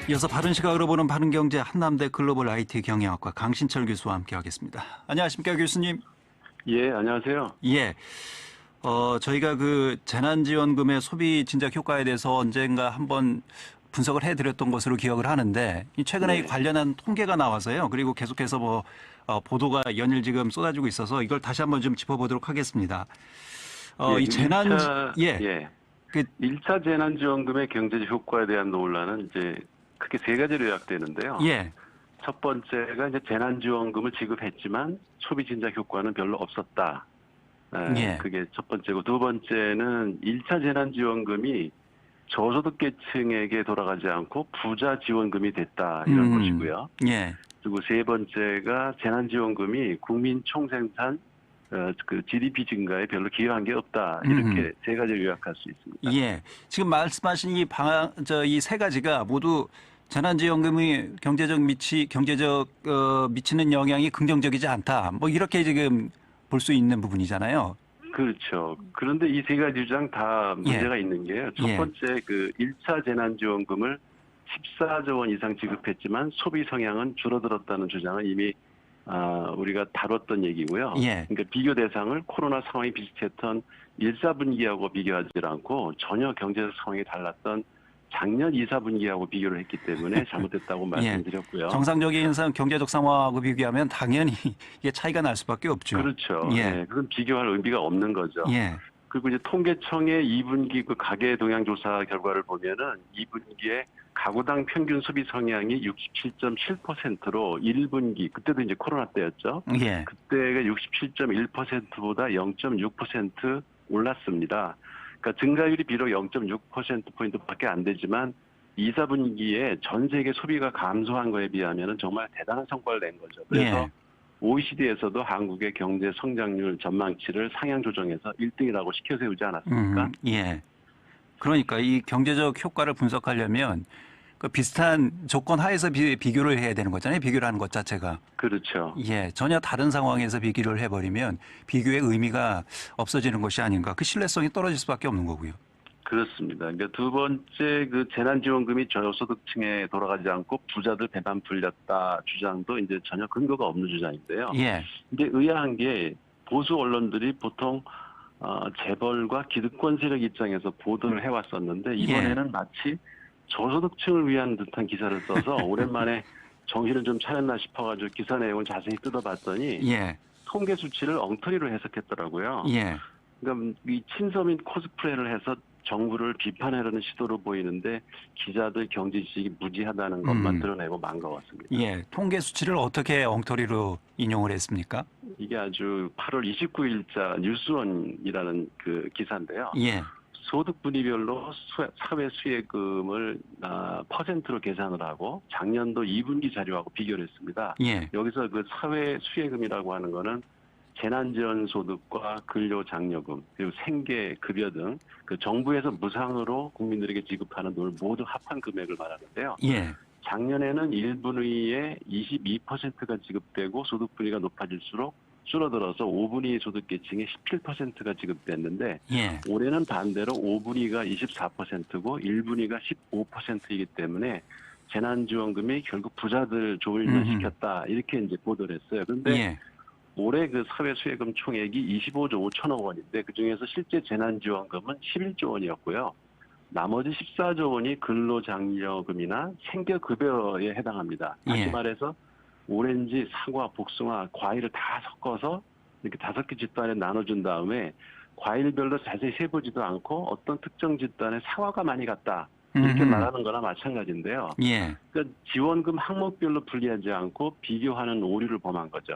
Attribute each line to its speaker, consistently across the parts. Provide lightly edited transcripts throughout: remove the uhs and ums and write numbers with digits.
Speaker 1: 이어서 바른 시각으로 보는 바른경제 한남대 글로벌 IT 경영학과 강신철 교수와 함께하겠습니다. 안녕하십니까 교수님?
Speaker 2: 예, 안녕하세요.
Speaker 1: 예. 저희가 그 재난지원금의 소비 진작 효과에 대해서 언젠가 한번 분석을 해드렸던 것으로 기억을 하는데 최근에 이 관련한 통계가 나와서요. 그리고 계속해서 보도가 연일 지금 쏟아지고 있어서 이걸 다시 한번 좀 짚어보도록 하겠습니다. 이 재난
Speaker 2: 1차 재난지원금의 경제적 효과에 대한 논란은 이제 크게 세 가지로 요약되는데요.
Speaker 1: 예.
Speaker 2: 첫 번째가 이제 재난지원금을 지급했지만 소비 진작 효과는 별로 없었다.
Speaker 1: 예.
Speaker 2: 그게 첫 번째고, 두 번째는 1차 재난지원금이 저소득계층에게 돌아가지 않고 부자 지원금이 됐다, 이런 것이고요.
Speaker 1: 예.
Speaker 2: 그리고 세 번째가 재난지원금이 국민 총생산 그 GDP 증가에 별로 기여한 게 없다, 이렇게 세 가지를 요약할 수 있습니다.
Speaker 1: 예. 지금 말씀하신 이 세 가지가 모두 재난지원금이 미치는 영향이 긍정적이지 않다. 뭐 이렇게 지금 볼 수 있는 부분이잖아요.
Speaker 2: 그렇죠. 그런데 이 세 가지 주장 다 문제가 있는 게요. 첫 번째, 그 1차 재난지원금을 14조 원 이상 지급했지만 소비 성향은 줄어들었다는 주장은 이미 우리가 다뤘던 얘기고요. 그러니까 비교 대상을 코로나 상황이 비슷했던 1, 4분기하고 비교하지 않고 전혀 경제적 상황이 달랐던 작년 2, 4분기하고 비교를 했기 때문에 잘못됐다고 말씀드렸고요.
Speaker 1: 정상적인 경제적 상황하고 비교하면 당연히 이게 차이가 날 수밖에 없죠.
Speaker 2: 그렇죠. 네, 그건 비교할 의미가 없는 거죠. 그리고 이제 통계청의 2분기 그 가계 동향 조사 결과를 보면은 2분기에 가구당 평균 소비 성향이 67.7%로 1분기, 그때도 이제 코로나 때였죠. 그때가 67.1%보다 0.6% 올랐습니다. 그러니까 증가율이 비록 0.6%포인트밖에 안 되지만 2, 4분기에 전 세계 소비가 감소한 거에 비하면 정말 대단한 성과를 낸 거죠. 그래서 OECD에서도 한국의 경제 성장률 전망치를 상향 조정해서 1등이라고 시켜 세우지 않았습니까?
Speaker 1: 그러니까 이 경제적 효과를 분석하려면 그 비슷한 조건 하에서 비교를 해야 되는 거잖아요. 비교를 하는 것 자체가.
Speaker 2: 그렇죠.
Speaker 1: 전혀 다른 상황에서 비교를 해버리면 비교의 의미가 없어지는 것이 아닌가. 그 신뢰성이 떨어질 수밖에 없는 거고요. 그렇습니다.
Speaker 2: 그러니까 두 번째, 그 재난지원금이 저소득층에 돌아가지 않고 부자들 배만 불렸다 주장도 이제 전혀 근거가 없는 주장인데요. 근데 의아한 게 보수 언론들이 보통 재벌과 기득권 세력 입장에서 보도를 해왔었는데 이번에는 마치 저소득층을 위한 듯한 기사를 써서 오랜만에 정신을 좀 차렸나 싶어가지고 기사 내용을 자세히 뜯어봤더니 통계 수치를 엉터리로 해석했더라고요. 그러니까 이 친서민 코스프레를 해서 정부를 비판하려는 시도로 보이는데 기자들 경제 지식이 무지하다는 것만 드러내고 만 것 같습니다.
Speaker 1: 통계 수치를 어떻게 엉터리로 인용을 했습니까?
Speaker 2: 이게 아주 8월 29일자 뉴스원이라는 그 기사인데요. 소득 분위별로 사회 수혜금을 퍼센트로 계산을 하고 작년도 2분기 자료하고 비교를 했습니다. 여기서 그 사회 수혜금이라고 하는 거는 재난지원 소득과 근로장려금 그리고 생계급여 등 그 정부에서 무상으로 국민들에게 지급하는 돈을 모두 합한 금액을 말하는데요. 작년에는 1분위에 22%가 지급되고 소득 분위가 높아질수록 줄어들어서 5분위 소득계층에 17%가 지급됐는데 올해는 반대로 5분위가 24%고 1분위가 15%이기 때문에 재난지원금이 결국 부자들 좋은 일만 시켰다, 이렇게 이제 보도를 했어요. 그런데 올해 그 사회수혜금 총액이 25조 5천억 원인데 그중에서 실제 재난지원금은 11조 원이었고요. 나머지 14조 원이 근로장려금이나 생계급여에 해당합니다. 다시 말해서 오렌지, 사과, 복숭아, 과일을 다 섞어서 이렇게 5개 집단에 나눠준 다음에 과일별로 자세히 세보지도 않고 어떤 특정 집단에 사과가 많이 갔다, 이렇게 말하는 거나 마찬가지인데요. 그러니까 지원금 항목별로 분리하지 않고 비교하는 오류를 범한 거죠.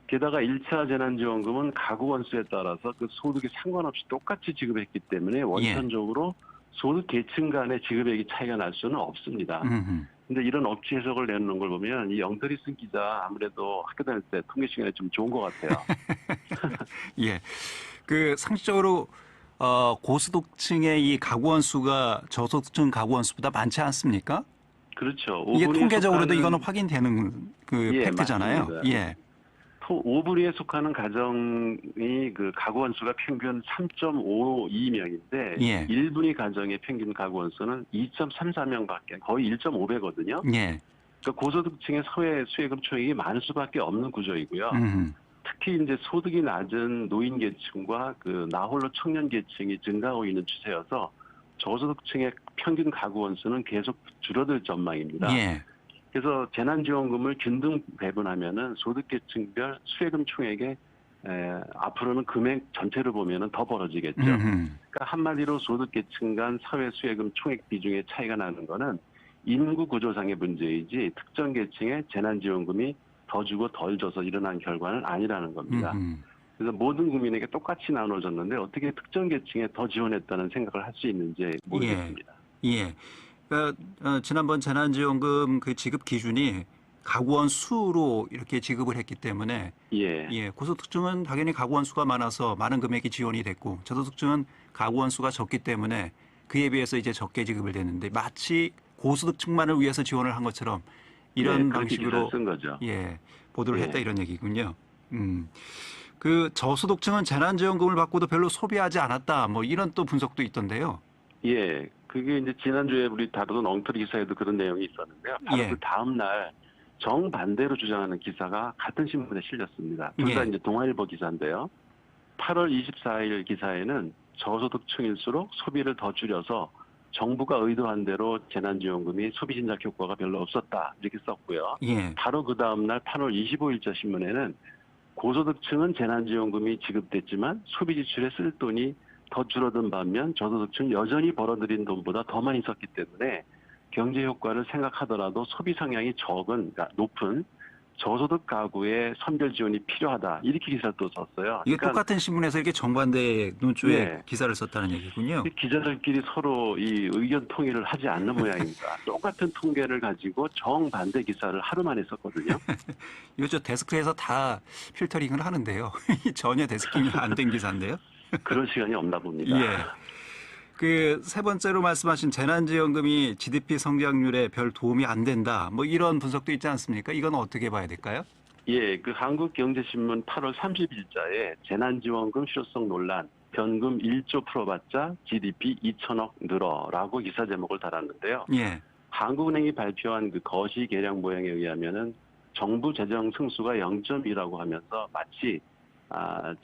Speaker 2: 게다가 1차 재난지원금은 가구 원수에 따라서 그 소득에 상관없이 똑같이 지급했기 때문에 원천적으로 소득 계층 간의 지급액이 차이가 날 수는 없습니다. 근데 이런 억지 해석을 내놓는 걸 보면 이 엉터리 쓴 기자 아무래도 학교 다닐 때 통계 시간에 좀 좋은 것 같아요.
Speaker 1: 그 상식적으로 고소득층의 이 가구 원수가 저소득층 가구 원수보다 많지 않습니까?
Speaker 2: 그렇죠.
Speaker 1: 이게 통계적으로도 이거는 확인되는 그 팩트잖아요.
Speaker 2: 맞습니다. 5분위에 속하는 가정이 그 가구 원수가 평균 3.52명인데
Speaker 1: 예.
Speaker 2: 1분위 가정의 평균 가구 원수는 2.34명밖에 거의 1.5배거든요.
Speaker 1: 예.
Speaker 2: 그러니까 고소득층의 사회 수혜금 총액이 많을 수밖에 없는 구조이고요.
Speaker 1: 음.
Speaker 2: 특히 이제 소득이 낮은 노인 계층과 그 나홀로 청년 계층이 증가하고 있는 추세여서 저소득층의 평균 가구 원수는 계속 줄어들 전망입니다.
Speaker 1: 예.
Speaker 2: 그래서 재난지원금을 균등 배분하면은 소득계층별 수혜금 총액에 앞으로는 금액 전체를 보면은 더 벌어지겠죠. 그러니까 한마디로 소득계층 간 사회 수혜금 총액 비중의 차이가 나는 거는 인구 구조상의 문제이지 특정 계층의 재난지원금이 더 주고 덜 줘서 일어난 결과는 아니라는 겁니다. 그래서 모든 국민에게 똑같이 나눠졌는데 어떻게 특정 계층에 더 지원했다는 생각을 할 수 있는지 모르겠습니다.
Speaker 1: 예. 그러니까 지난번 재난지원금 그 지급 기준이 가구원 수로 이렇게 지급을 했기 때문에
Speaker 2: 예.
Speaker 1: 고소득층은 당연히 가구원 수가 많아서 많은 금액이 지원이 됐고 저소득층은 가구원 수가 적기 때문에 그에 비해서 이제 적게 지급을 됐는데 마치 고소득층만을 위해서 지원을 한 것처럼 이런 방식으로
Speaker 2: 쓴 거죠.
Speaker 1: 보도를 했다 이런 얘기군요. 그 저소득층은 재난지원금을 받고도 별로 소비하지 않았다. 뭐 이런 또 분석도 있던데요.
Speaker 2: 예. 그게 이제 지난주에 우리 다루던 엉터리 기사에도 그런 내용이 있었는데요. 바로 그 다음 날 정반대로 주장하는 기사가 같은 신문에 실렸습니다. 둘 다 이제 동아일보 기사인데요. 8월 24일 기사에는 저소득층일수록 소비를 더 줄여서 정부가 의도한 대로 재난지원금이 소비 진작 효과가 별로 없었다 이렇게 썼고요. 바로 그 다음 날 8월 25일자 신문에는 고소득층은 재난지원금이 지급됐지만 소비 지출에 쓸 돈이 더 줄어든 반면 저소득층 여전히 벌어들인 돈보다 더 많이 썼기 때문에 경제 효과를 생각하더라도 소비 성향이 적은, 그러니까 높은 저소득 가구의 선별 지원이 필요하다. 이렇게 기사를 또 썼어요.
Speaker 1: 이게 똑같은 신문에서 이렇게 정반대 논조의 기사를 썼다는 얘기군요.
Speaker 2: 기자들끼리 서로 이 의견 통일을 하지 않는 모양입니다. 똑같은 통계를 가지고 정반대 기사를 하루 만에 썼거든요.
Speaker 1: 이거 저 데스크에서 다 필터링을 하는데요. 전혀 데스킹이 안 된 기사인데요.
Speaker 2: 그런 시간이 없나 봅니다.
Speaker 1: 그 세 번째로 말씀하신 재난지원금이 GDP 성장률에 별 도움이 안 된다. 뭐 이런 분석도 있지 않습니까? 이건 어떻게 봐야 될까요?
Speaker 2: 그 한국경제신문 8월 30일자에 재난지원금 실효성 논란, 변금 1조 풀어봤자 GDP 2천억 늘어라고 기사 제목을 달았는데요. 한국은행이 발표한 그 거시 계량 모양에 의하면은 정부 재정 승수가 0.2라고 하면서 마치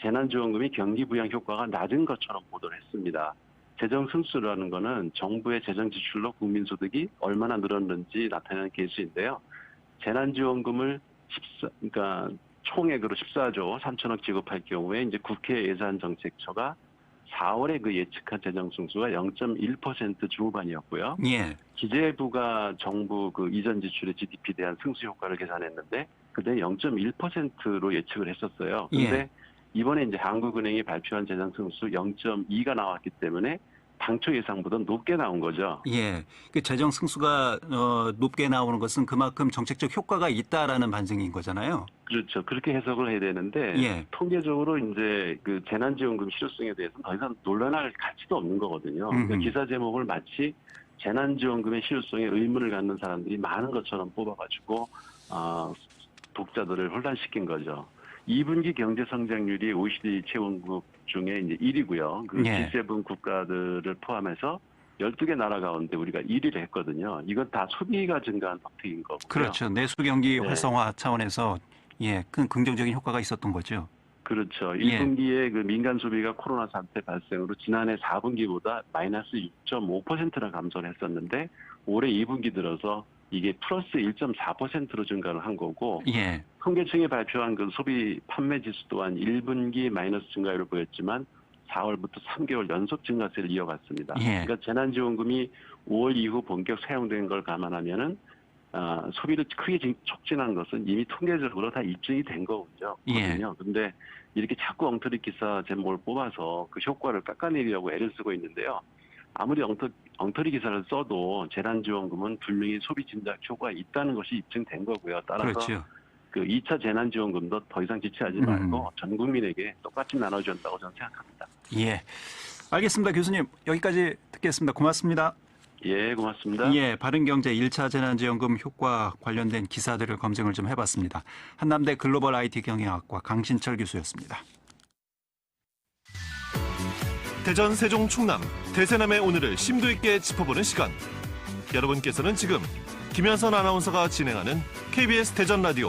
Speaker 2: 재난지원금이 경기 부양 효과가 낮은 것처럼 보도를 했습니다. 재정 승수라는 거는 정부의 재정 지출로 국민 소득이 얼마나 늘었는지 나타내는 계수인데요. 재난지원금을 그러니까 총액으로 14조 3천억 지급할 경우에 이제 국회 예산정책처가 4월에 그 예측한 재정 승수가 0.1% 중후반이었고요. 기재부가 정부 그 이전 지출의 GDP에 대한 승수 효과를 계산했는데 그때 0.1%로 예측을 했었어요. 그런데 이번에 이제 한국은행이 발표한 재정 승수 0.2가 나왔기 때문에 당초 예상보다 높게 나온 거죠.
Speaker 1: 그 재정 승수가 높게 나오는 것은 그만큼 정책적 효과가 있다라는 반증인 거잖아요.
Speaker 2: 그렇죠. 그렇게 해석을 해야 되는데 통계적으로 이제 그 재난지원금 실효성에 대해서는 더 이상 논란할 가치도 없는 거거든요. 그러니까 기사 제목을 마치 재난지원금의 실효성에 의문을 갖는 사람들이 많은 것처럼 뽑아가지고 독자들을 혼란시킨 거죠. 2분기 경제 성장률이 OECD 채원국 중에 이제 1위고요. 그 G7 국가들을 포함해서 12개 나라 가운데 우리가 1위를 했거든요. 이건 다 소비가 증가한 덕택인 거고요.
Speaker 1: 그렇죠. 내수 경기 활성화 차원에서 큰 긍정적인 효과가 있었던 거죠.
Speaker 2: 그렇죠. 1분기에 그 민간 소비가 코로나 사태 발생으로 지난해 4분기보다 마이너스 6.5%나 감소를 했었는데 올해 2분기 들어서 이게 플러스 1.4%로 증가를 한 거고 통계청이 발표한 그 소비 판매 지수 또한 1분기 마이너스 증가율을 보였지만 4월부터 3개월 연속 증가세를 이어갔습니다. 그러니까 재난지원금이 5월 이후 본격 사용된 걸 감안하면은 소비를 크게 촉진한 것은 이미 통계적으로 다 입증이 된 거거든요. 그런데 이렇게 자꾸 엉터리 기사 제목을 뽑아서 그 효과를 깎아내리려고 애를 쓰고 있는데요. 아무리 엉터리 기사를 써도 재난지원금은 분명히 소비 진작 효과가 있다는 것이 입증된 거고요. 따라서 그 2차 재난지원금도 더 이상 지체하지 말고 전 국민에게 똑같이 나눠준다고 저는 생각합니다.
Speaker 1: 알겠습니다. 교수님 여기까지 듣겠습니다. 고맙습니다.
Speaker 2: 예, 고맙습니다.
Speaker 1: 예, 바른경제 1차 재난지원금 효과 관련된 기사들을 검증을 좀 해봤습니다. 한남대 글로벌 IT 경영학과 강신철 교수였습니다.
Speaker 3: 대전, 세종, 충남, 대세남의 오늘을 심도 있게 짚어보는 시간. 여러분께서는 지금 김현선 아나운서가 진행하는 KBS 대전 라디오